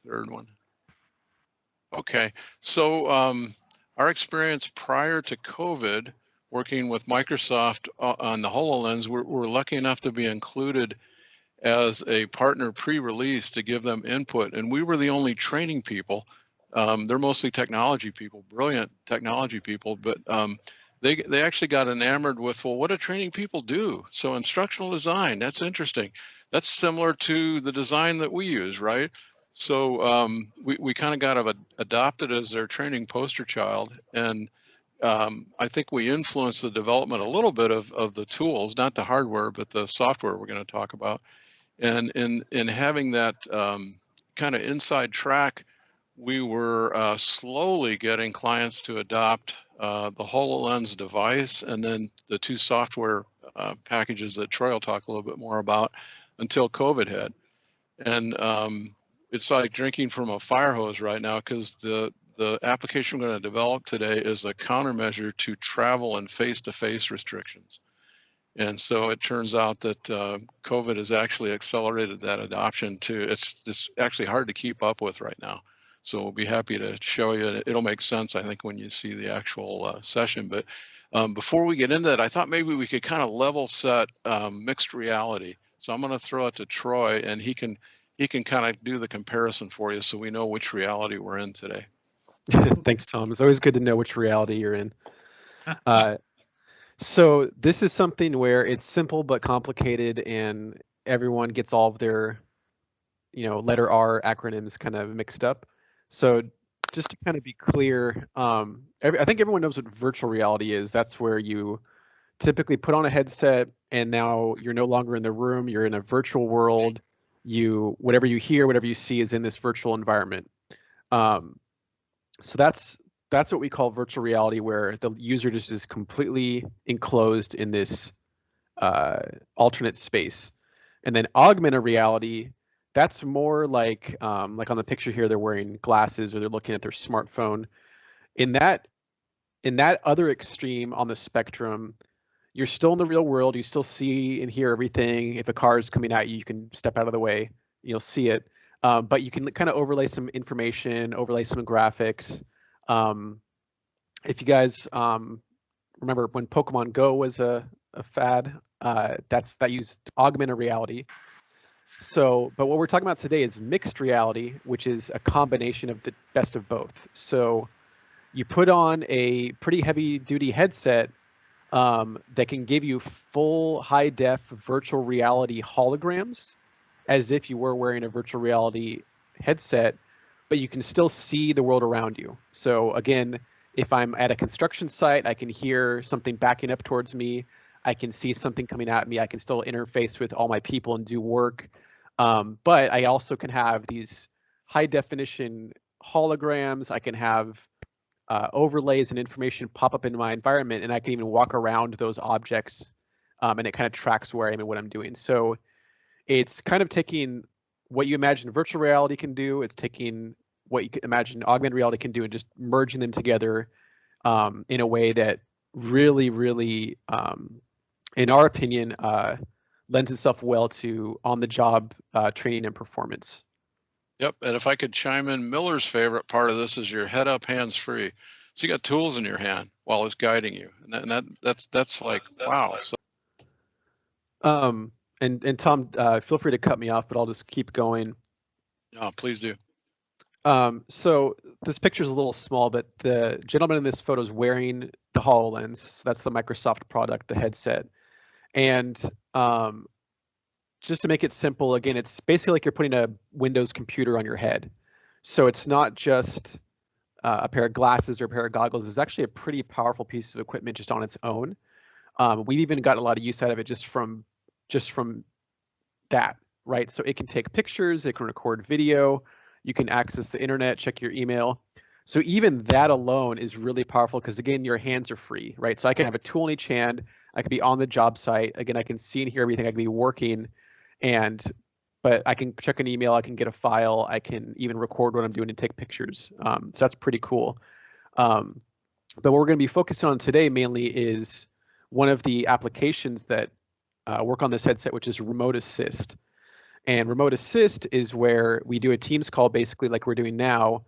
third one. Okay, so our experience prior to COVID, working with Microsoft on the HoloLens, we're lucky enough to be included as a partner pre-release to give them input, and we were the only training people. They're mostly technology people, brilliant technology people, but they actually got enamored with, well, what do training people do? So instructional design, that's interesting. That's similar to the design that we use, right? So we kind of got adopted as their training poster child, and I think we influenced the development a little bit of the tools, not the hardware, but the software we're going to talk about. And in having that kind of inside track, we were slowly getting clients to adopt the HoloLens device and then the two software packages that Troy will talk a little bit more about until COVID hit. And it's like drinking from a fire hose right now, because the application we're going to develop today is a countermeasure to travel and face-to-face restrictions. And so it turns out that COVID has actually accelerated that adoption too. It's just actually hard to keep up with right now. So we'll be happy to show you. It'll make sense, I think, when you see the actual session. But before we get into that, I thought maybe we could kind of level set mixed reality. So I'm going to throw it to Troy, and he can kind of do the comparison for you so we know which reality we're in today. Thanks, Tom. It's always good to know which reality you're in. So this is something where it's simple but complicated, and everyone gets all of their, letter R acronyms kind of mixed up. So just to kind of be clear, I think everyone knows what virtual reality is. That's where you typically put on a headset, and now you're no longer in the room. You're in a virtual world. Whatever you hear, whatever you see is in this virtual environment. So that's what we call virtual reality, where the user just is completely enclosed in this alternate space. And then augmented reality, that's more like on the picture here, they're wearing glasses or they're looking at their smartphone. In that other extreme on the spectrum, you're still in the real world. You still see and hear everything. If a car is coming at you, you can step out of the way. You'll see it. But you can kind of overlay some information, overlay some graphics. If you guys remember when Pokemon Go was a fad, that used augmented reality. So, but what we're talking about today is mixed reality, which is a combination of the best of both. So you put on a pretty heavy-duty headset that can give you full high-def virtual reality holograms, as if you were wearing a virtual reality headset, but you can still see the world around you. So again, if I'm at a construction site, I can hear something backing up towards me. I can see something coming at me. I can still interface with all my people and do work. But I also can have these high definition holograms. I can have overlays and information pop up in my environment, and I can even walk around those objects, and it kind of tracks where I am and what I'm doing. So it's kind of taking what you imagine virtual reality can do. It's taking what you can imagine augmented reality can do and just merging them together in a way that really, really, in our opinion, lends itself well to on-the-job training and performance. Yep, and if I could chime in, Miller's favorite part of this is your head up, hands free. So you got tools in your hand while it's guiding you, and that's like wow. So, and Tom, feel free to cut me off, but I'll just keep going. oh, please do. So this picture is a little small, but the gentleman in this photo is wearing the HoloLens. So that's the Microsoft product, the headset. And just to make it simple, again, it's basically like you're putting a Windows computer on your head. So it's not just a pair of glasses or a pair of goggles. It's actually a pretty powerful piece of equipment just on its own. We've even got a lot of use out of it just from that, right? So it can take pictures, it can record video, you can access the internet, check your email. So even that alone is really powerful because, again, your hands are free, right? So I can have a tool in each hand. I could be on the job site. Again, I can see and hear everything. I can be working, but I can check an email. I can get a file. I can even record what I'm doing and take pictures. So that's pretty cool. But what we're going to be focusing on today mainly is one of the applications that work on this headset, which is remote assist. And remote assist is where we do a Teams call basically like we're doing now,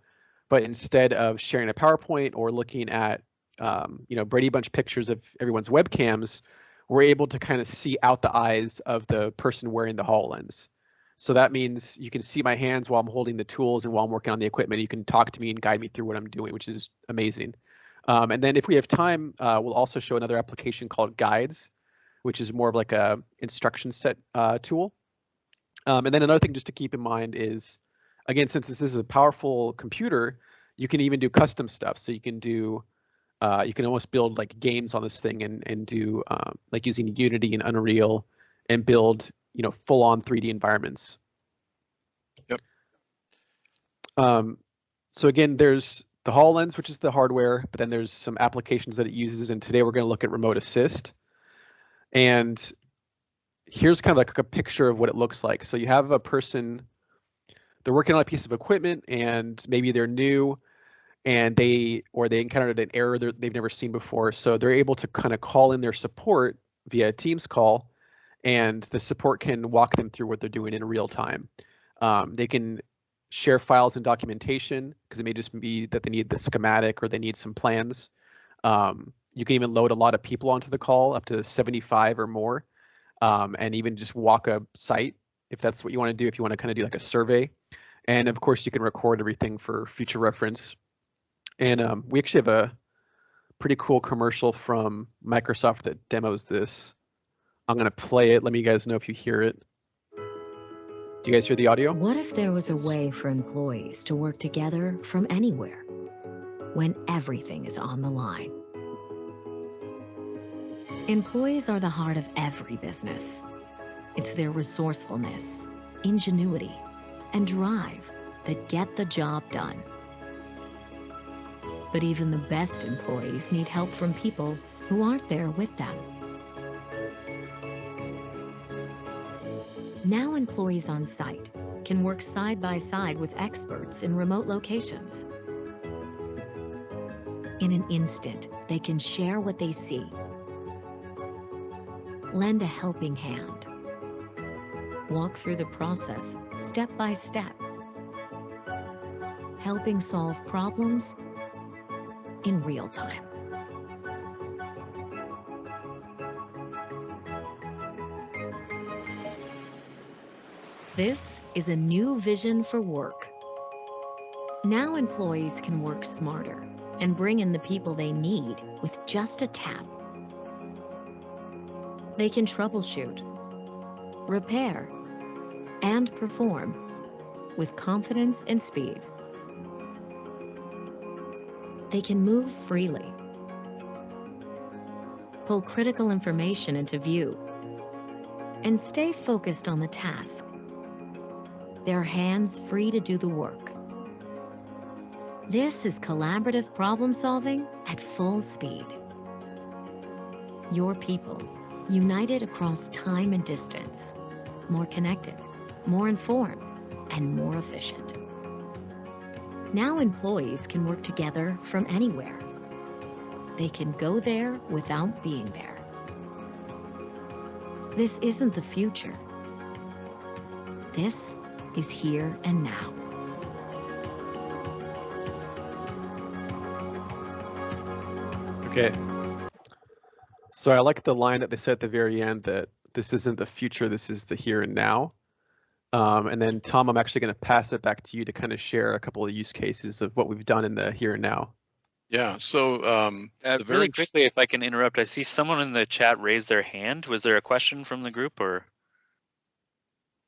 but instead of sharing a PowerPoint or looking at Brady Bunch pictures of everyone's webcams, we're able to kind of see out the eyes of the person wearing the HoloLens. So that means you can see my hands while I'm holding the tools and while I'm working on the equipment. You can talk to me and guide me through what I'm doing, which is amazing. And then if we have time, we'll also show another application called Guides, which is more of like a instruction set tool. And then another thing just to keep in mind is, again, since this is a powerful computer, you can even do custom stuff. So you can do, you can almost build like games on this thing and do like using Unity and Unreal and build, full-on 3D environments. Yep. So again, there's the HoloLens, which is the hardware, but then there's some applications that it uses. And today we're going to look at remote assist. And here's kind of like a picture of what it looks like. So you have a person, they're working on a piece of equipment and maybe they're new and they encountered an error they've never seen before. So they're able to kind of call in their support via a Teams call, and the support can walk them through what they're doing in real time. They can share files and documentation because it may just be that they need the schematic or they need some plans. You can even load a lot of people onto the call, up to 75 or more, and even just walk a site if that's what you want to do, if you want to kind of do like a survey. And of course, you can record everything for future reference. And we actually have a pretty cool commercial from Microsoft that demos this. I'm going to play it. Let me guys know if you hear it. Do you guys hear the audio? What if there was a way for employees to work together from anywhere when everything is on the line? Employees are the heart of every business. It's their resourcefulness, ingenuity, and drive that get the job done. But even the best employees need help from people who aren't there with them. Now employees on site can work side by side with experts in remote locations. In an instant, they can share what they see, lend a helping hand, walk through the process step by step, helping solve problems in real time. This is a new vision for work. Now employees can work smarter and bring in the people they need with just a tap. They can troubleshoot, repair, and perform with confidence and speed. They can move freely, pull critical information into view, and stay focused on the task. Their hands free to do the work. This is collaborative problem solving at full speed. Your people, united across time and distance, more connected, more informed, and more efficient. Now employees can work together from anywhere. They can go there without being there. This isn't the future. This is here and now. Okay. So I like the line that they said at the very end that this isn't the future, this is the here and now. And then Tom, I'm actually going to pass it back to you to kind of share a couple of use cases of what we've done in the here and now. Yeah, so really quickly, if I can interrupt, I see someone in the chat raise their hand. Was there a question from the group or?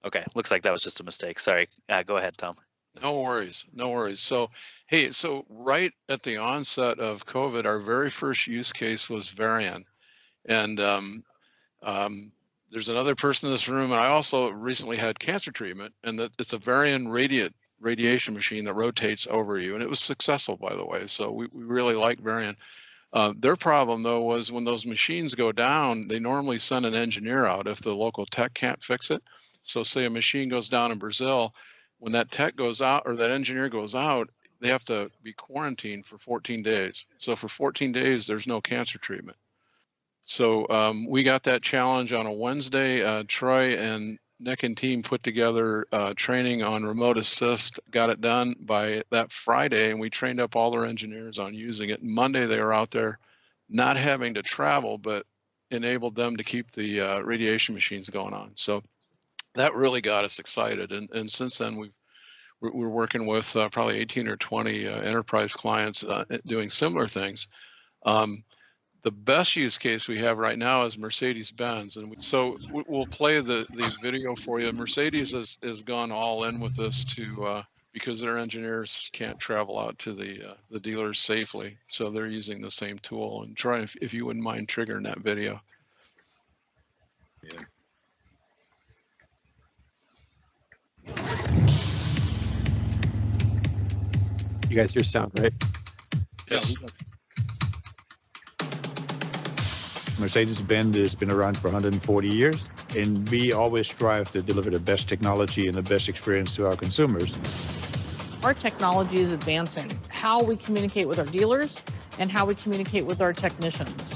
Okay, looks like that was just a mistake. Sorry. Go ahead, Tom. No worries, no worries. So, hey, so right at the onset of COVID, our very first use case was Varian. And there's another person in this room, and I also recently had cancer treatment, and that it's a Varian radiation machine that rotates over you, and it was successful, by the way. So we really like Varian. Their problem, though, was when those machines go down, they normally send an engineer out if the local tech can't fix it. So say a machine goes down in Brazil, when that tech goes out or that engineer goes out, they have to be quarantined for 14 days. So for 14 days, there's no cancer treatment. So we got that challenge on a Wednesday. Troy and Nick and team put together training on remote assist, got it done by that Friday, and we trained up all their engineers on using it. Monday, they were out there not having to travel, but enabled them to keep the radiation machines going on. So that really got us excited. And since then, we're working with probably 18 or 20 enterprise clients doing similar things. The best use case we have right now is Mercedes-Benz, and so we'll play the video for you. Mercedes has gone all in with this to because their engineers can't travel out to the dealers safely, so they're using the same tool. And Troy, if you wouldn't mind triggering that video. Yeah. You guys hear sound, right? Yes. Mercedes-Benz has been around for 140 years, and we always strive to deliver the best technology and the best experience to our consumers. Our technology is advancing how we communicate with our dealers and how we communicate with our technicians.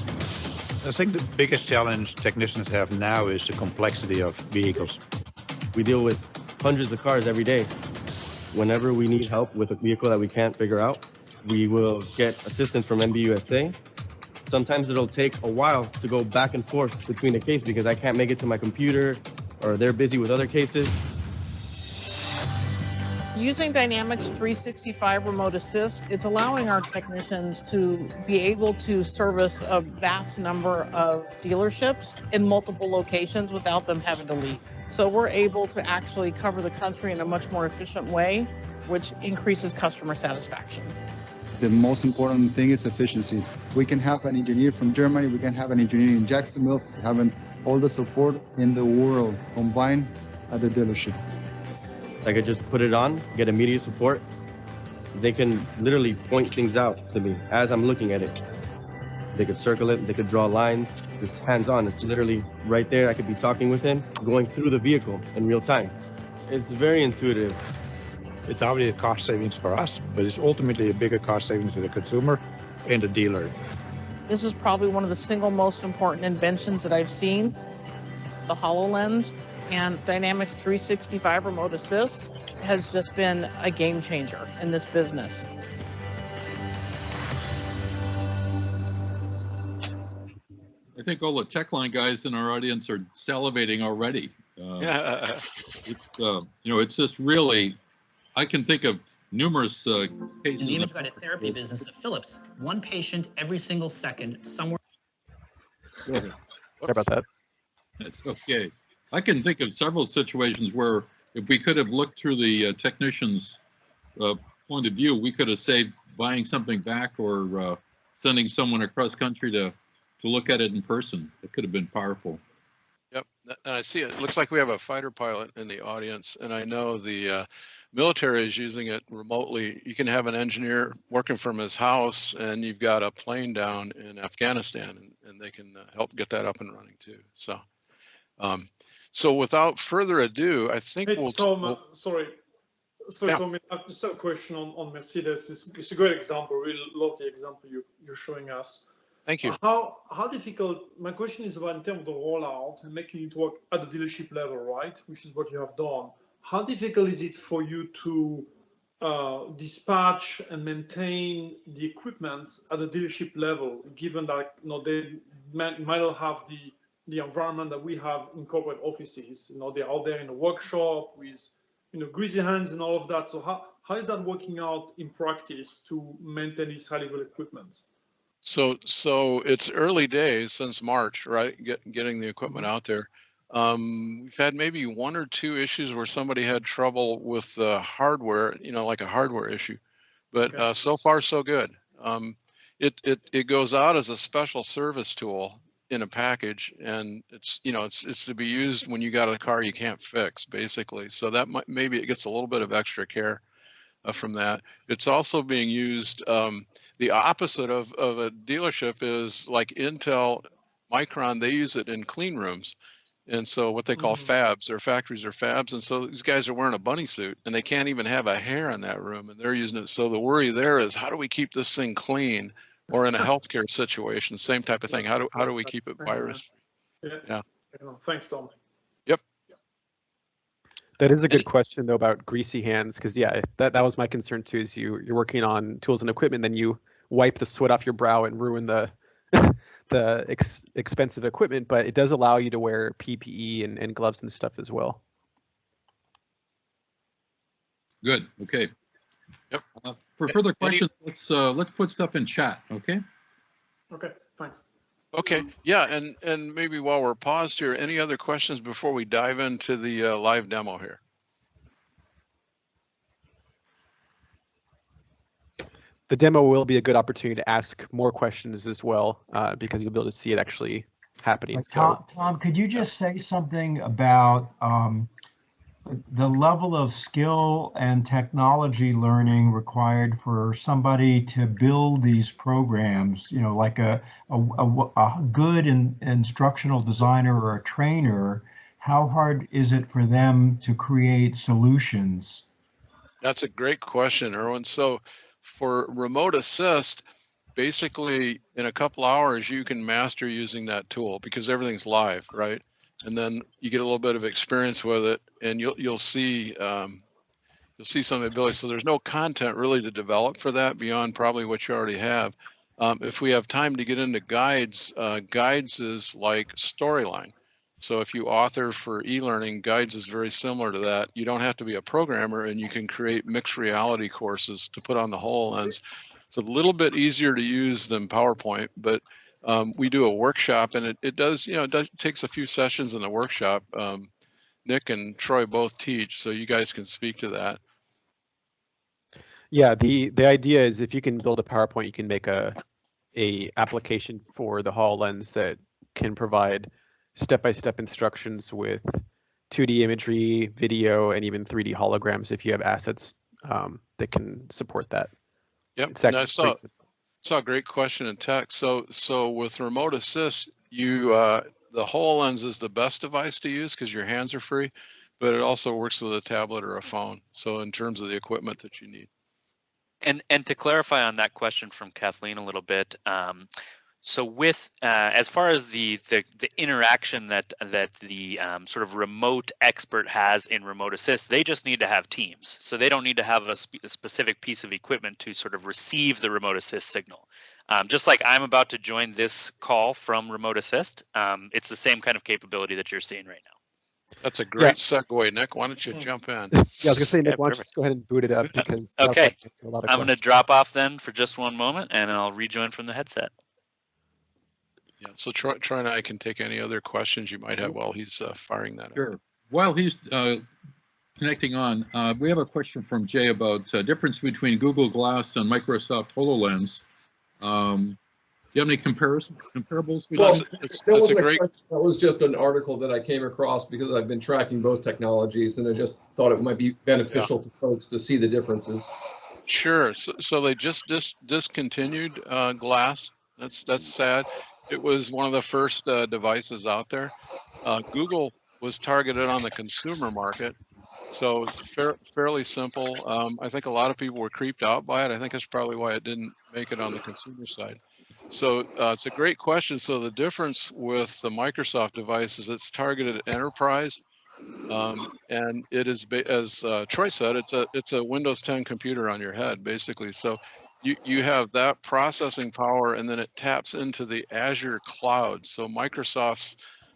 I think the biggest challenge technicians have now is the complexity of vehicles. We deal with hundreds of cars every day. Whenever we need help with a vehicle that we can't figure out, we will get assistance from MBUSA. Sometimes it'll take a while to go back and forth between the case because I can't make it to my computer or they're busy with other cases. Using Dynamics 365 Remote Assist, it's allowing our technicians to be able to service a vast number of dealerships in multiple locations without them having to leave. So we're able to actually cover the country in a much more efficient way, which increases customer satisfaction. The most important thing is efficiency. We can have an engineer from Germany, we can have an engineer in Jacksonville, having all the support in the world combined at the dealership. I could just put it on, get immediate support. They can literally point things out to me as I'm looking at it. They could circle it, they could draw lines. It's hands-on, it's literally right there. I could be talking with him, going through the vehicle in real time. It's very intuitive. It's already a cost savings for us, but it's ultimately a bigger cost savings for the consumer and the dealer. This is probably one of the single most important inventions that I've seen, the HoloLens. And Dynamics 365 Remote Assist has just been a game changer in this business. I think all the TechLine guys in our audience are salivating already. It's just really, I can think of numerous cases. In the image-guided therapy business of Philips, one patient every single second somewhere. Sorry about that. That's okay. I can think of several situations where if we could have looked through the technician's point of view, we could have saved buying something back or sending someone across country to look at it in person. It could have been powerful. Yep, and I see it. It looks like we have a fighter pilot in the audience, and I know the military is using it remotely. You can have an engineer working from his house, and you've got a plane down in Afghanistan, and they can help get that up and running too. So. So without further ado, I think we'll... Tom, sorry, yeah. Tom, I just have a question on Mercedes. It's a great example. Really love the example you're showing us. Thank you. How difficult, my question is about in terms of the rollout and making it work at the dealership level, right? Which is what you have done. How difficult is it for you to dispatch and maintain the equipment at the dealership level, given that they might not have the environment that we have in corporate offices? They're out there in the workshop with greasy hands and all of that. So how is that working out in practice to maintain this high level equipment? So it's early days since March, right? Getting the equipment out there. We've had maybe one or two issues where somebody had trouble with the hardware, like a hardware issue, but Okay. So far so good. It goes out as a special service tool in a package, and it's to be used when you got a car you can't fix, basically. So that maybe it gets a little bit of extra care from that. It's also being used. The opposite of a dealership is like Intel, Micron. They use it in clean rooms, and so what they call fabs, or factories or fabs. And so these guys are wearing a bunny suit, and they can't even have a hair in that room, and they're using it. So the worry there is, how do we keep this thing clean? Or in a healthcare situation, same type of thing. How do we keep it virus? Yeah. Thanks, Tom. Yep. That is a good Any- question though about greasy hands, because yeah, that was my concern too. Is you're working on tools and equipment, then you wipe the sweat off your brow and ruin the the expensive equipment. But it does allow you to wear PPE and gloves and stuff as well. Good. Okay. Yep. For further questions, let's put stuff in chat. Okay. Okay, thanks. Okay, yeah, and maybe while we're paused here, any other questions before we dive into the live demo here? The demo will be a good opportunity to ask more questions as well, because you'll be able to see it actually happening. So, Tom, could you just say something about the level of skill and technology learning required for somebody to build these programs? You know, like a good instructional designer or a trainer. How hard is it for them to create solutions? That's a great question, Erwin. So for remote assist, basically in a couple hours, you can master using that tool because everything's live, right? And then you get a little bit of experience with it, and you'll see some ability. So there's no content really to develop for that beyond probably what you already have. If we have time to get into guides, guides is like Storyline. So if you author for e-learning, guides is very similar to that. You don't have to be a programmer, and you can create mixed reality courses to put on the HoloLens. It's a little bit easier to use than PowerPoint, but we do a workshop, and it does, it takes a few sessions in the workshop. Nick and Troy both teach, so you guys can speak to that. yeah, the idea is if you can build a PowerPoint, you can make a application for the HoloLens that can provide step-by-step instructions with 2D imagery, video, and even 3D holograms if you have assets that can support that. Yep, and I saw a great question in text. So with remote assist, the HoloLens is the best device to use because your hands are free, but it also works with a tablet or a phone. So in terms of the equipment that you need. And to clarify on that question from Kathleen a little bit, so with as far as the interaction that the sort of remote expert has in remote assist, they just need to have Teams. So they don't need to have a specific piece of equipment to sort of receive the remote assist signal. Just like I'm about to join this call from remote assist, it's the same kind of capability that you're seeing right now. That's a great segue, Nick. Why don't you jump in? Yeah, I was gonna say, Nick, why don't you just go ahead and boot it up, because okay, a lot of I'm gonna drop off then for just one moment, and I'll rejoin from the headset. Yeah, so Troy and I can take any other questions you might have while he's firing that. Sure. While he's connecting on, we have a question from Jay about difference between Google Glass and Microsoft HoloLens. Do you have any comparables? Well, that was just an article that I came across because I've been tracking both technologies, and I just thought it might be beneficial to folks to see the differences. Sure. So they just discontinued Glass. That's sad. It was one of the first devices out there. Google was targeted on the consumer market, so it's fairly simple. I think a lot of people were creeped out by it. I think that's probably why it didn't make it on the consumer side. So it's a great question. So the difference with the Microsoft device is it's targeted at enterprise, and it is, as Troy said, it's a Windows 10 computer on your head, basically. So you have that processing power, and then it taps into the Azure cloud. So Microsoft's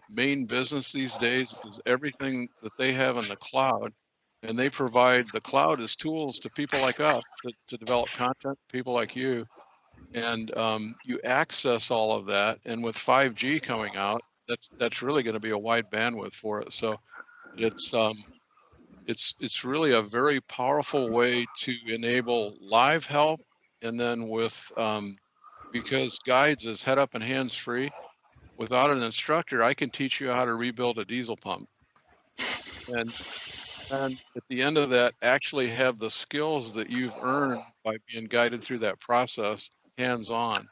main business these days is everything that they have in the cloud, and they provide the cloud as tools to people like us to develop content, people like you. And you access all of that, and with 5G coming out, that's really going to be a wide bandwidth for it. So it's really a very powerful way to enable live help, and then with because Guides is head up and hands free. Without an instructor, I can teach you how to rebuild a diesel pump, and at the end of that, actually have the skills that you've earned by being guided through that process hands-on.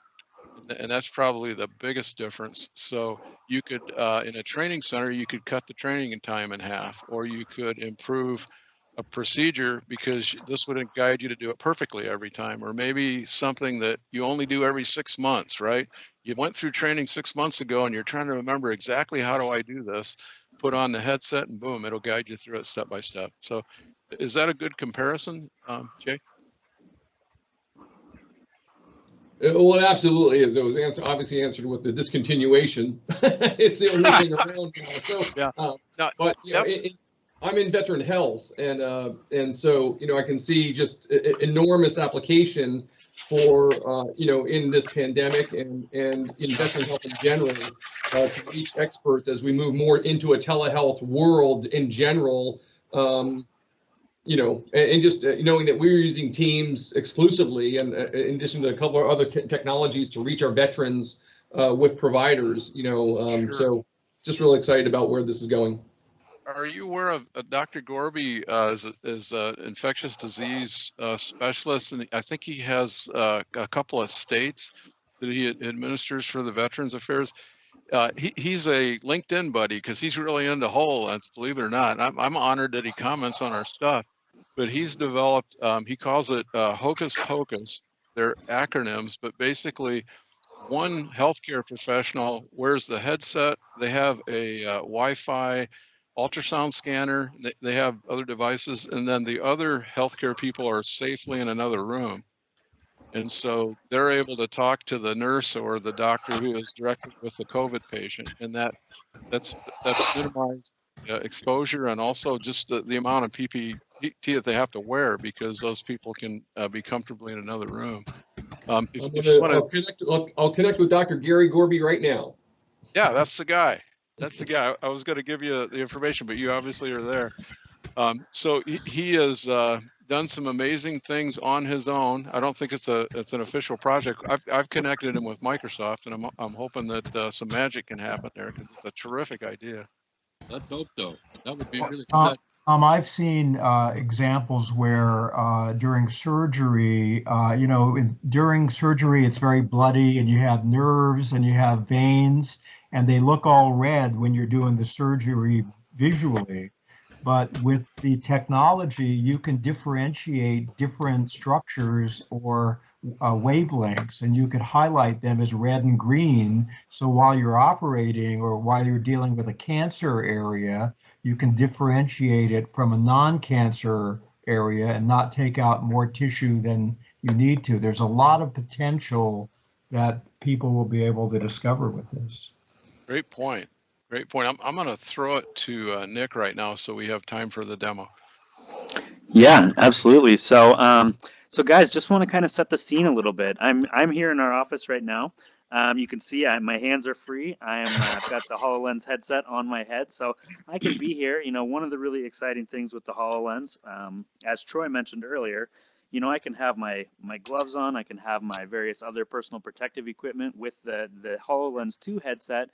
And that's probably the biggest difference. So you could, in a training center, you could cut the training time in half, or you could improve a procedure because this would guide you to do it perfectly every time, or maybe something that you only do every 6 months, right? You went through training 6 months ago and you're trying to remember exactly how do I do this. put on the headset, and boom, it'll guide you through it step by step. So is that a good comparison, Jay? Well, it absolutely is. It was obviously answered with the discontinuation. It's the only thing around now. So, yeah. But you know, I'm in veteran health, and so you know, I can see just enormous application for you know, in this pandemic and in veteran health in general, to reach experts as we move more into a telehealth world in general. You know, and just knowing that we're using Teams exclusively, and in addition to a couple of other technologies to reach our veterans with providers, you know, Sure. So just really excited about where this is going. Are you aware of Dr. Gorby is an infectious disease specialist, and I think he has a couple of states that he administers for the Veterans Affairs. He's a LinkedIn buddy because he's really into HoloLens, believe it or not. I'm honored that he comments on our stuff, but he's developed, he calls it Hocus Pocus. They're acronyms, but basically one healthcare professional wears the headset. They have a Wi-Fi ultrasound scanner. They have other devices, and then the other healthcare people are safely in another room. And so they're able to talk to the nurse or the doctor who is directly with the COVID patient, and that's minimized exposure, and also just the amount of PPE that they have to wear, because those people can be comfortably in another room. I'll connect with Dr. Gary Gorby right now. Yeah, that's the guy. That's the guy. I was going to give you the information, but you obviously are there. So he has done some amazing things on his own. I don't think it's an official project. I've connected him with Microsoft, and I'm hoping that some magic can happen there, because it's a terrific idea. Let's hope so. That would be really exciting. I've seen examples where during surgery, you know, during surgery, it's very bloody, and you have nerves and you have veins, and they look all red when you're doing the surgery visually. But with the technology, you can differentiate different structures or wavelengths, and you could highlight them as red and green. So while you're operating or while you're dealing with a cancer area, you can differentiate it from a non-cancer area and not take out more tissue than you need to. There's a lot of potential that people will be able to discover with this. Great point. Great point. I'm going to throw it to Nick right now, so we have time for the demo. Yeah, absolutely. So, so guys, just want to kind of set the scene a little bit. I'm here in our office right now. You can see my hands are free. I've got the HoloLens headset on my head, so I can be here. You know, one of the really exciting things with the HoloLens, as Troy mentioned earlier, you know, I can have my gloves on. I can have my various other personal protective equipment with the HoloLens 2 headset.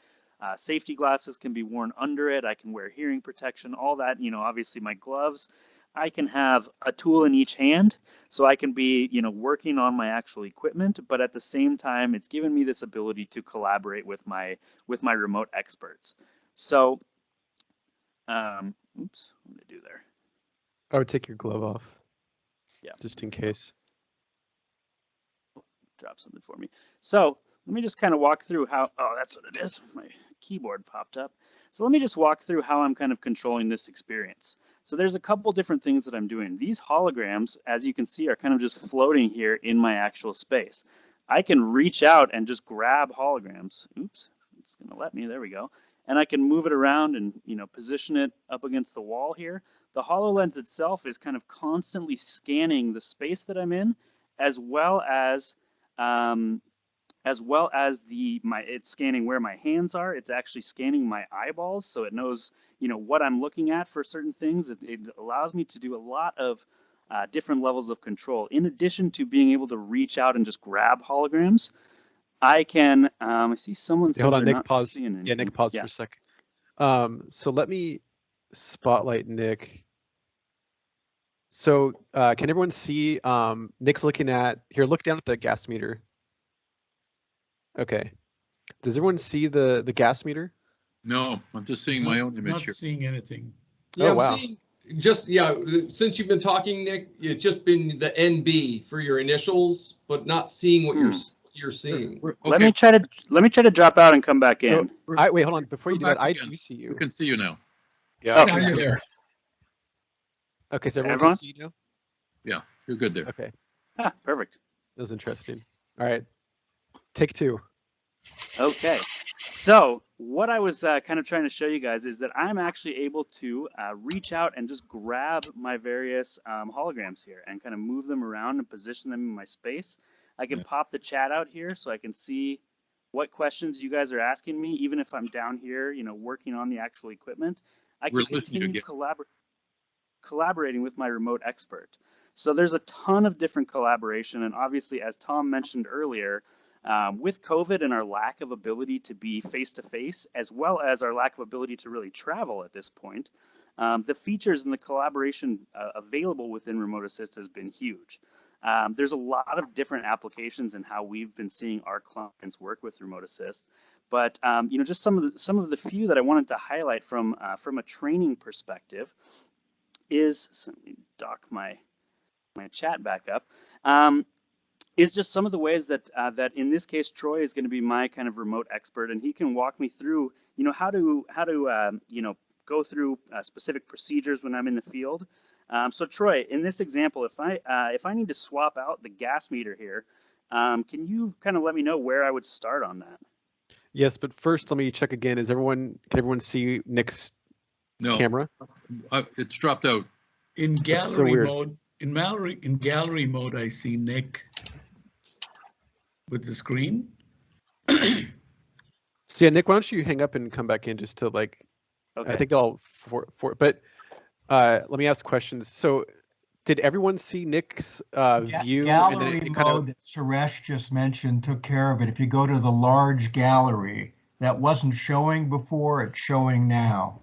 Safety glasses can be worn under it. I can wear hearing protection, all that, you know, obviously my gloves. I can have a tool in each hand, so I can be, you know, working on my actual equipment, but at the same time, it's given me this ability to collaborate with my remote experts. So, oops, what did I do there? I would take your glove off. Yeah. Just in case. Drop something for me. So let me just kind of walk through how, oh, that's what it is. My keyboard popped up. So let me just walk through how I'm kind of controlling this experience. So there's a couple different things that I'm doing. These holograms, as you can see, are kind of just floating here in my actual space. I can reach out and just grab holograms. Oops, it's going to let me. There we go. And I can move it around and, you know, position it up against the wall here. The HoloLens itself is kind of constantly scanning the space that I'm in, as well as it's scanning where my hands are. It's actually scanning my eyeballs, so it knows, you know, what I'm looking at for certain things. It allows me to do a lot of different levels of control. In addition to being able to reach out and just grab holograms, I can. I see someone says Hold on, they're Nick, not pause. seeing anything. Yeah, Nick, pause for a second. So let me spotlight Nick. So can everyone see? Nick's looking at here. Look down at the gas meter. Okay. Does everyone see the gas meter? No, I'm just seeing my own image Not here. seeing anything. Yeah, Oh, wow. I'm seeing just, yeah, since you've been talking, Nick, it's just been the NB for your initials, but not seeing what you're seeing. Okay. Let me try to drop out and come back in. Wait, hold on. Before you do that, I do see you. We can see you now. Yeah. Now you're there. Okay, so everyone Everyone? can see now? Yeah, you're good there. Okay, Ah, perfect. that was interesting. All right, take two. Okay. So what I was kind of trying to show you guys is that I'm actually able to reach out and just grab my various holograms here and kind of move them around and position them in my space. I can pop the chat out here so I can see what questions you guys are asking me, even if I'm down here, you know, working on the actual equipment. I can continue collaborating with my remote expert. So there's a ton of different collaboration, and obviously, as Thom mentioned earlier, with COVID and our lack of ability to be face-to-face, as well as our lack of ability to really travel at this point, the features and the collaboration available within Remote Assist has been huge. There's a lot of different applications in how we've been seeing our clients work with Remote Assist, but you know, just some of the few that I wanted to highlight from a training perspective is, so let me dock my chat back up. Is just some of the ways that that in this case Troy is going to be my kind of remote expert, and he can walk me through, you know, how to you know, go through specific procedures when I'm in the field. So Troy, in this example, if I need to swap out the gas meter here, can you kind of let me know where I would start on that? Yes, but first let me check again. Can everyone see Nick's camera? It's dropped out. In That's so gallery weird. mode, in gallery mode, I see Nick with the screen. So yeah, Nick, why don't you hang up and come back in just to like, okay. I think they'll but let me ask questions. So did everyone see Nick's view? Gallery and then it mode kind of, that Suresh just mentioned took care of it. If you go to the large gallery, that wasn't showing before, it's showing now.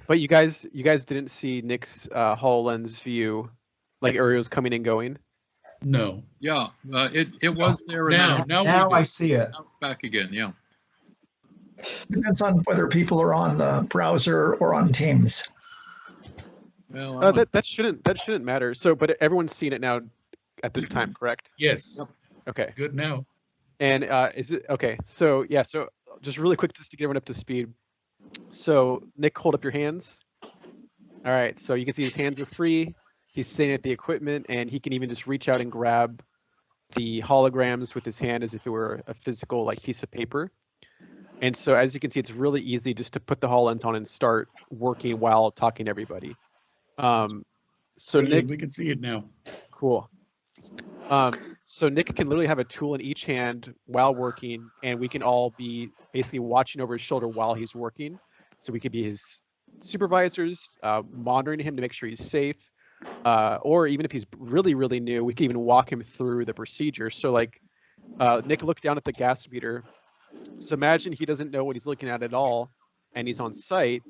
But you guys didn't see Nick's HoloLens view, like areas coming and going? No. Yeah, it was there. Now I see it. Back again, yeah. Depends on whether people are on the browser or on Teams. Well, that shouldn't matter. So, but everyone's seen it now at this time, correct? Yes. Okay. Good now. And is it okay? So yeah. So just really quick, just to get everyone up to speed. So Nick, hold up your hands. All right. So you can see his hands are free. He's sitting at the equipment, and he can even just reach out and grab the holograms with his hand as if it were a physical like piece of paper. And so as you can see, it's really easy just to put the HoloLens on and start working while talking to everybody. So Brilliant. Nick, we can see it now. Cool. So Nick can literally have a tool in each hand while working, and we can all be basically watching over his shoulder while he's working. So we could be his supervisors, monitoring him to make sure he's safe. Or even if he's really, really new, we can even walk him through the procedure. So like Nick looked down at the gas meter. So imagine he doesn't know what he's looking at all, and he's on site.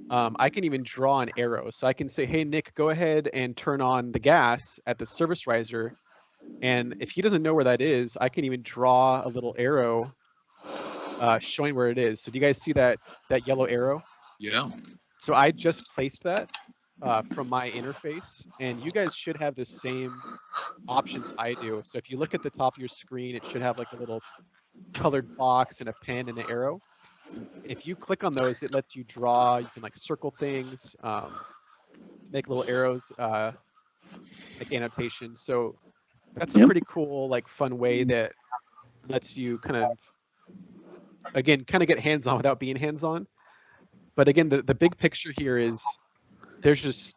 I can even draw an arrow. So I can say, hey, Nick, go ahead and turn on the gas at the service riser. And if he doesn't know where that is, I can even draw a little arrow showing where it is. So do you guys see that yellow arrow? Yeah. So I just placed that from my interface, and you guys should have the same options I do. So if you look at the top of your screen, it should have like a little colored box and a pen and an arrow. If you click on those, it lets you draw. You can like circle things, make little arrows, like annotations. So that's a pretty cool, like fun way that lets you kind of, again, kind of get hands-on without being hands-on. But again, the big picture here is there's just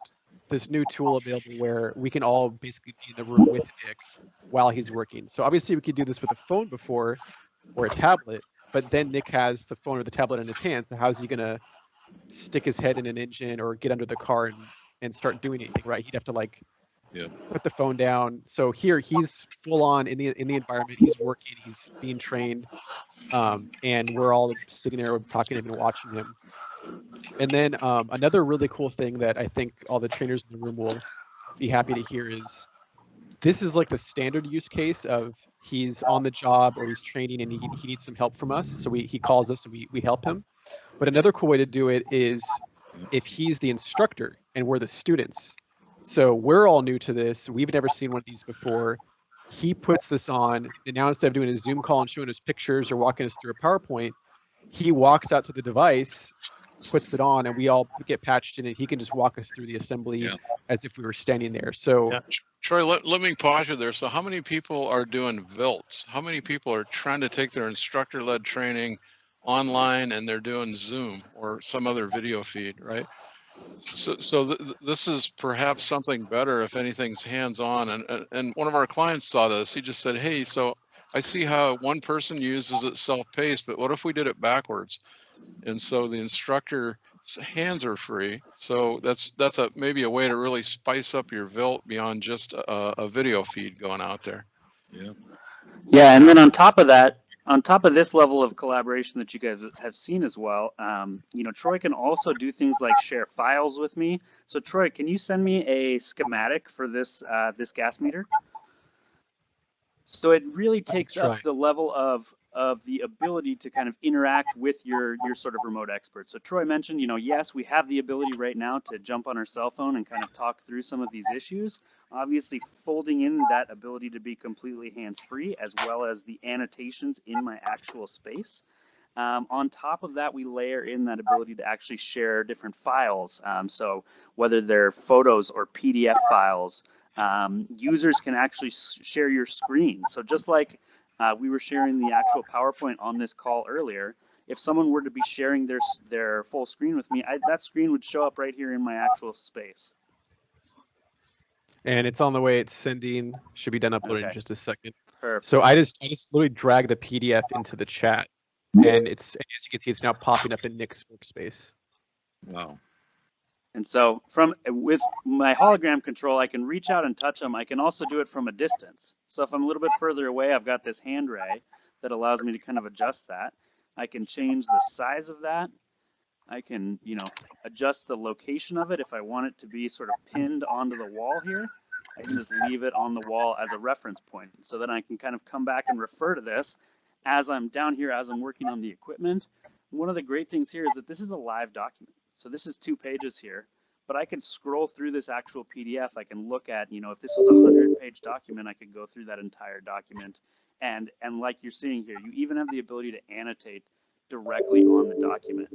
this new tool available where we can all basically be in the room with Nick while he's working. So obviously we could do this with a phone before or a tablet, but then Nick has the phone or the tablet in his hand. So how's he gonna stick his head in an engine or get under the car and start doing anything, right? He'd have to like put the phone down. So here he's full on in the environment. He's working, he's being trained, and we're all sitting there talking to him and watching him. And then another really cool thing that I think all the trainers in the room will be happy to hear is this is like the standard use case of he's on the job or he's training and he needs some help from us. So he calls us and we help him. But another cool way to do it is if he's the instructor and we're the students. So we're all new to this. We've never seen one of these before. He puts this on, and now instead of doing a Zoom call and showing us pictures or walking us through a PowerPoint, he walks out to the device, puts it on, and we all get patched in, and he can just walk us through the assembly as if we were standing there. So, Troy, let me pause you there. So how many people are doing VILTs? How many people are trying to take their instructor-led training online and they're doing Zoom or some other video feed, right? So this is perhaps something better if anything's hands-on. And one of our clients saw this. He just said, hey, so I see how one person uses it self-paced, but what if we did it backwards? And so the instructor's hands are free. So that's maybe a way to really spice up your VILT beyond just a video feed going out there. Yeah. Yeah, and then on top of that, on top of this level of collaboration that you guys have seen as well, you know, Troy can also do things like share files with me. So Troy, can you send me a schematic for this this gas meter? So it really takes up the level of the ability to kind of interact with your sort of remote expert. So Troy mentioned, you know, yes, we have the ability right now to jump on our cell phone and kind of talk through some of these issues. Obviously, folding in that ability to be completely hands-free, as well as the annotations in my actual space. On top of that, we layer in that ability to actually share different files. So whether they're photos or PDF files, users can actually share your screen. So just like we were sharing the actual PowerPoint on this call earlier, if someone were to be sharing their full screen with me, that screen would show up right here in my actual space. and it's on the way. It's sending. Should be done uploading in just a second. Perfect. So I just literally dragged the PDF into the chat, and as you can see, it's now popping up in Nick's workspace. Wow. And so with my hologram control, I can reach out and touch them. I can also do it from a distance. So if I'm a little bit further away, I've got this hand ray that allows me to kind of adjust that. I can change the size of that. I can, you know, adjust the location of it if I want it to be sort of pinned onto the wall here. I can just leave it on the wall as a reference point. So then I can kind of come back and refer to this as I'm down here, as I'm working on the equipment. One of the great things here is that this is a live document. So this is 2 pages here, but I can scroll through this actual PDF. I can look at, you know, if this was a 100-page document, I could go through that entire document. And like you're seeing here, you even have the ability to annotate directly on the document.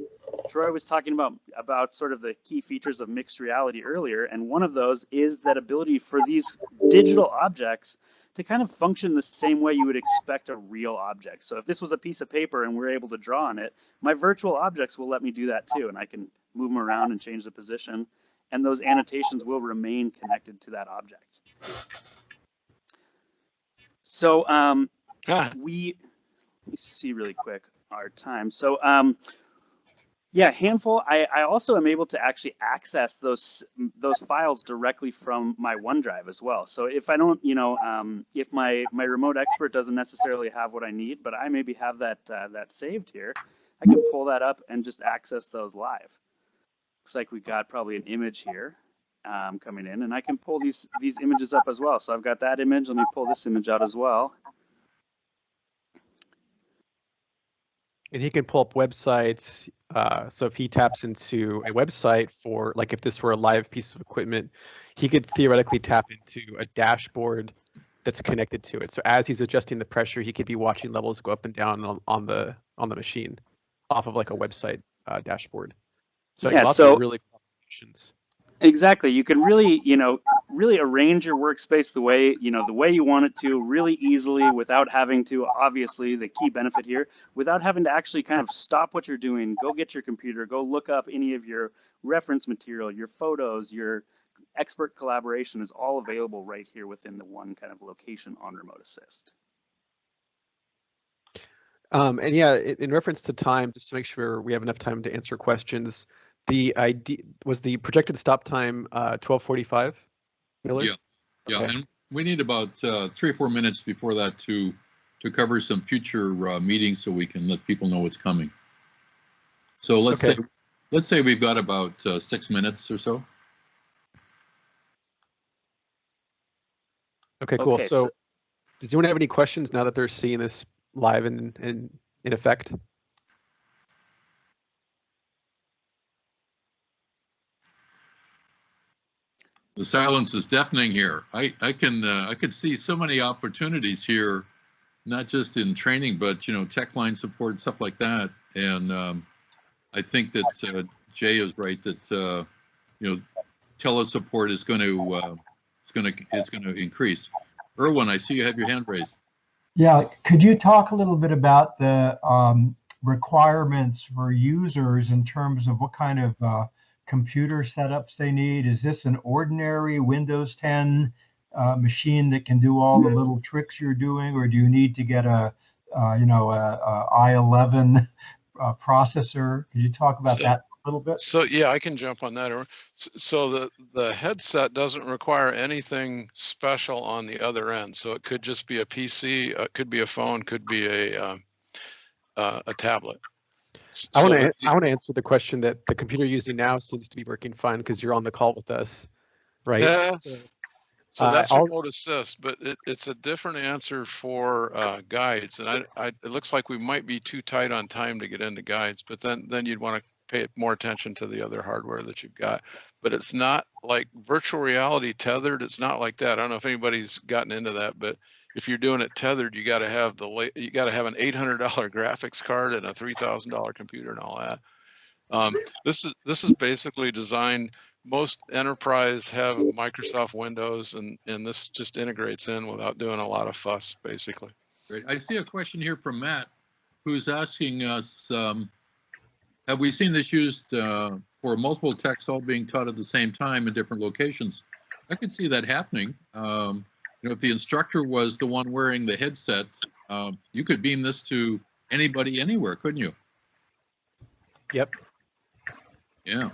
Troy was talking about sort of the key features of mixed reality earlier, and one of those is that ability for these digital objects to kind of function the same way you would expect a real object. So if this was a piece of paper and we're able to draw on it, my virtual objects will let me do that too, and I can move them around and change the position, and those annotations will remain connected to that object. So let me see really quick our time. So yeah, Handful, I also am able to actually access those files directly from my OneDrive as well. So if I don't, you know, if my remote expert doesn't necessarily have what I need, but I maybe have that saved here, I can pull that up and just access those live. Looks like we got probably an image here coming in, and I can pull these images up as well. So I've got that image. Let me pull this image out as well. And he can pull up websites. So if he taps into a website for, like, if this were a live piece of equipment, he could theoretically tap into a dashboard that's connected to it. So as he's adjusting the pressure, he could be watching levels go up and down on the machine off of like a website dashboard. So yeah, lots of really cool applications. Exactly. You can really, you know, really arrange your workspace the way, you know, the way you want it to, really easily, without having to, obviously the key benefit here, without having to actually kind of stop what you're doing, go get your computer, go look up any of your reference material, your photos, your expert collaboration is all available right here within the one kind of location on Remote Assist. And yeah, in reference to time, just to make sure we have enough time to answer questions, the idea was the projected stop time 12:45. Miller? Yeah, Okay. and we need about 3 or 4 minutes before that to cover some future meetings so we can let people know what's coming. So let's say we've got about 6 minutes or so. Okay, cool. So does anyone have any questions now that they're seeing this live and in effect? The silence is deafening here. I could see so many opportunities here, not just in training, but, you know, tech line support, stuff like that. And I think that Jay is right that telesupport is going to increase. Erwin, I see you have your hand raised. Yeah, could you talk a little bit about the requirements for users in terms of what kind of computer setups they need? Is this an ordinary Windows 10 machine that can do all the little tricks you're doing, or do you need to get a i11 processor? Could you talk about that a little bit? So yeah, I can jump on that. So the headset doesn't require anything special on the other end. So it could just be a PC, it could be a phone, could be a tablet. I want to answer the question that the computer you're using now seems to be working fine because you're on the call with us, right? Yeah. So that's remote assist, but it's a different answer for guides. And it looks like we might be too tight on time to get into guides, but then you'd want to pay more attention to the other hardware that you've got. But it's not like virtual reality tethered. It's not like that. I don't know if anybody's gotten into that, but if you're doing it tethered, you got to have an $800 graphics card and a $3,000 computer and all that. This is basically designed. Most enterprise have Microsoft Windows, and this just integrates in without doing a lot of fuss, basically. Great. I see a question here from Matt, who's asking us, have we seen this used for multiple techs all being taught at the same time in different locations? I could see that happening. If the instructor was the one wearing the headset, you could beam this to anybody anywhere, couldn't you? Yep. Yeah.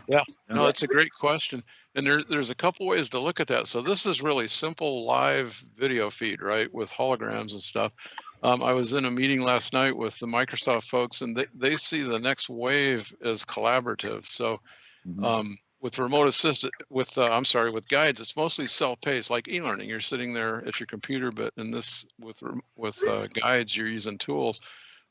No, it's a great question. And there's a couple ways to look at that. So this is really simple live video feed, right, with holograms and stuff. I was in a meeting last night with the Microsoft folks, and they see the next wave as collaborative. So with remote assist, with guides, it's mostly self-paced, like e-learning. You're sitting there at your computer, but in this with guides, you're using tools.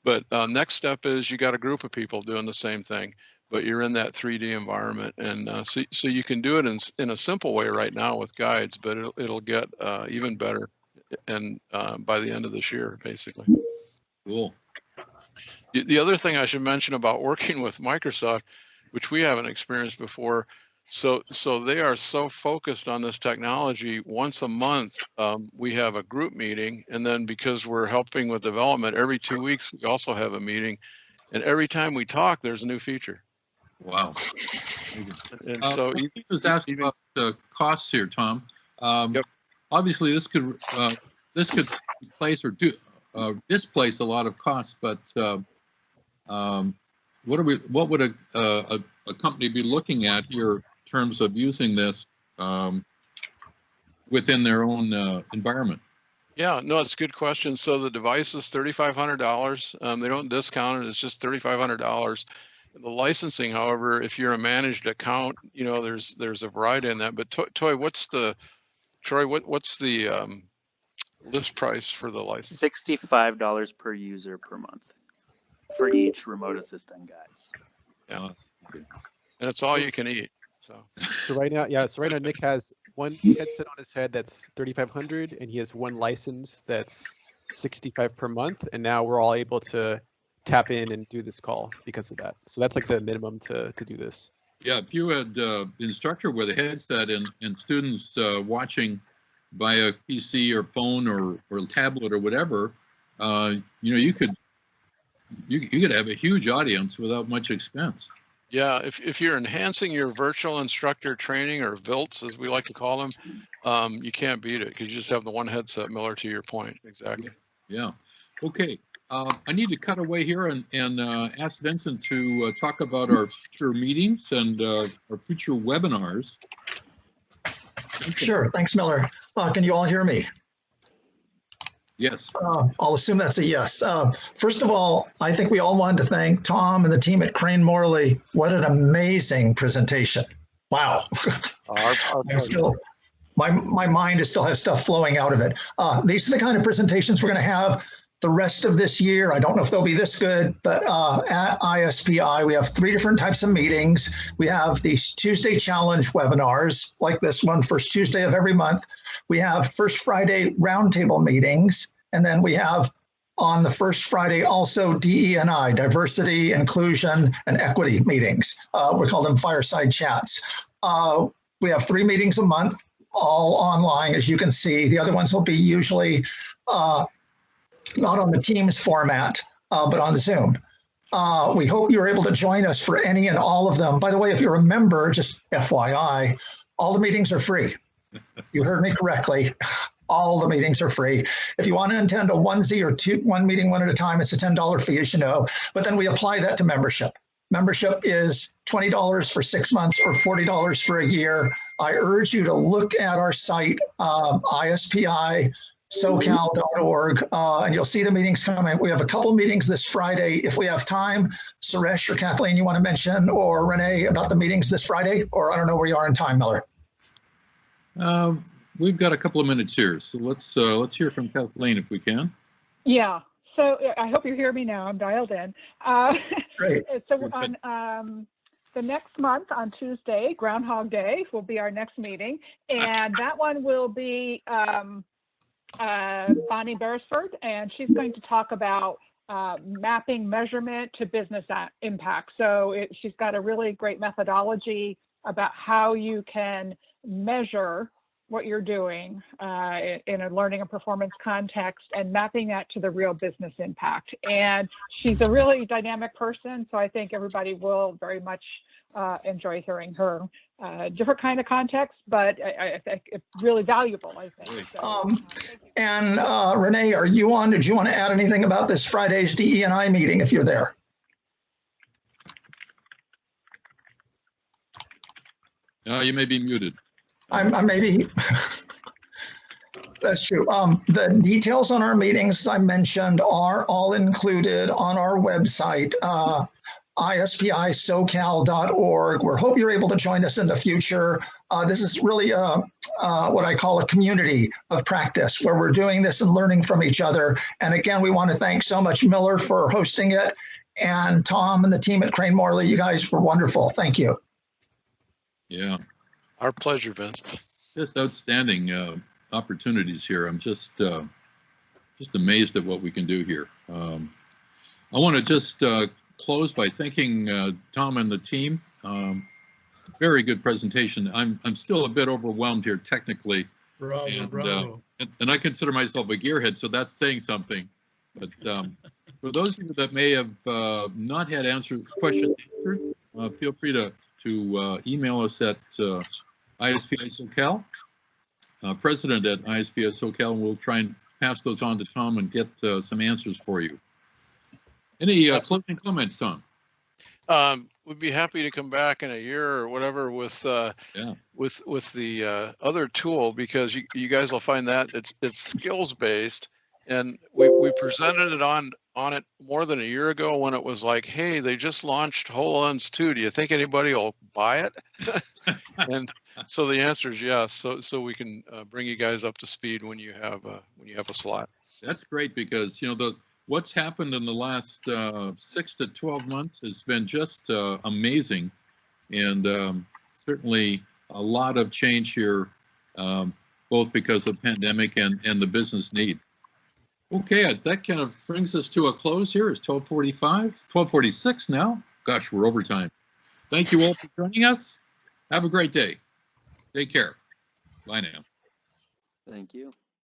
But next step is you got a group of people doing the same thing, but you're in that 3D environment, and so you can do it in a simple way right now with guides, but it'll get even better, and by the end of this year, basically. Cool. The other thing I should mention about working with Microsoft, which we haven't experienced before, so they are so focused on this technology. Once a month, we have a group meeting, and then because we're helping with development, every 2 weeks we also have a meeting, and every time we talk, there's a new feature. Wow. And so he was asking about the costs here, Tom. Obviously, this could replace or displace a lot of costs, but what would a company be looking at here in terms of using this within their own environment? Yeah, no, it's a good question. So the device is $3,500. They don't discount it; it's just $3,500. The licensing, however, if you're a managed account, there's a variety in that. But Troy, what's the list price for the license? $65 per user per month for each remote assistant guides. Yeah, and it's all you can eat. So right now, Nick has one headset on his head that's $3,500, and he has one license that's $65 per month. And now we're all able to tap in and do this call because of that. So that's like the minimum to do this. Yeah, if you had instructor with a headset and students watching via PC or phone or tablet or whatever, you could have a huge audience without much expense. Yeah, if you're enhancing your virtual instructor training, or VILTs as we like to call them, you can't beat it because you just have the one headset, Miller, to your point. Exactly. Yeah. Okay. I need to cut away here and ask Vincent to talk about our future meetings and our future webinars. Sure. Thanks, Miller. Can you all hear me? Yes. I'll assume that's a yes. First of all, I think we all wanted to thank Tom and the team at CraneMorley. What an amazing presentation. Wow. My mind still has stuff flowing out of it. These are the kind of presentations we're going to have the rest of this year. I don't know if they'll be this good, but at ISPI, we have 3 different types of meetings. We have these Tuesday challenge webinars, like this one, first Tuesday of every month. We have first Friday roundtable meetings, and then we have On the first Friday, also DE&I, diversity, inclusion, and equity meetings. We call them fireside chats. We have 3 meetings a month, all online, as you can see. The other ones will be usually not on the Teams format, but on Zoom. We hope you're able to join us for any and all of them. By the way, if you're a member, just FYI, all the meetings are free. You heard me correctly. All the meetings are free. If you want to attend a onesie or one meeting one at a time, it's a $10 fee, as you know. But then we apply that to membership. Membership is $20 for 6 months or $40 for a year. I urge you to look at our site, ISPISocal.org, and you'll see the meetings coming. We have a couple meetings this Friday. If we have time, Suresh or Kathleen, you want to mention, or Renee, about the meetings this Friday? Or I don't know where you are in time, Miller. We've got a couple of minutes here, so let's hear from Kathleen if we can. Yeah. So I hope you hear me now. I'm dialed in. Great. So on the next month on Tuesday, Groundhog Day, will be our next meeting, and that one will be Bonnie Beresford, and she's going to talk about mapping measurement to business impact. So she's got a really great methodology about how you can measure what you're doing in a learning and performance context and mapping that to the real business impact. And she's a really dynamic person, so I think everybody will very much enjoy hearing her. Different kind of context, but I think it's really valuable, I think. So, and Renee, are you on? Did you want to add anything about this Friday's DE&I meeting if you're there? You may be muted. I may be. That's true. The details on our meetings, as I mentioned, are all included on our website, ISPISocal.org. We hope you're able to join us in the future. This is really what I call a community of practice where we're doing this and learning from each other. And again, we want to thank so much Miller for hosting it, and Tom and the team at CraneMorley. You guys were wonderful. Thank you. Yeah. Our pleasure, Vince. Just outstanding opportunities here. I'm just amazed at what we can do here. I want to just close by thanking Tom and the team. Very good presentation. I'm still a bit overwhelmed here technically. Bravo, bravo. And I consider myself a gearhead, so that's saying something. But for those of you that may have not had questions answered, feel free to email us at ISPISocal, president at ISPISocal, and we'll try and pass those on to Tom and get some answers for you. Any closing comments, Tom? We'd be happy to come back in a year or whatever with the other tool, because you guys will find that it's skills based, and we presented it on it more than a year ago when it was like, hey, they just launched HoloLens 2. Do you think anybody will buy it? And so the answer is yes. So we can bring you guys up to speed when you have a slot. That's great, because what's happened in the last 6 to 12 months has been just amazing, and certainly a lot of change here, both because of pandemic and the business need. Okay, that kind of brings us to a close here. It's 12:45, 12:46 now. Gosh, we're over time. Thank you all for joining us. Have a great day. Take care. Bye now. Thank you.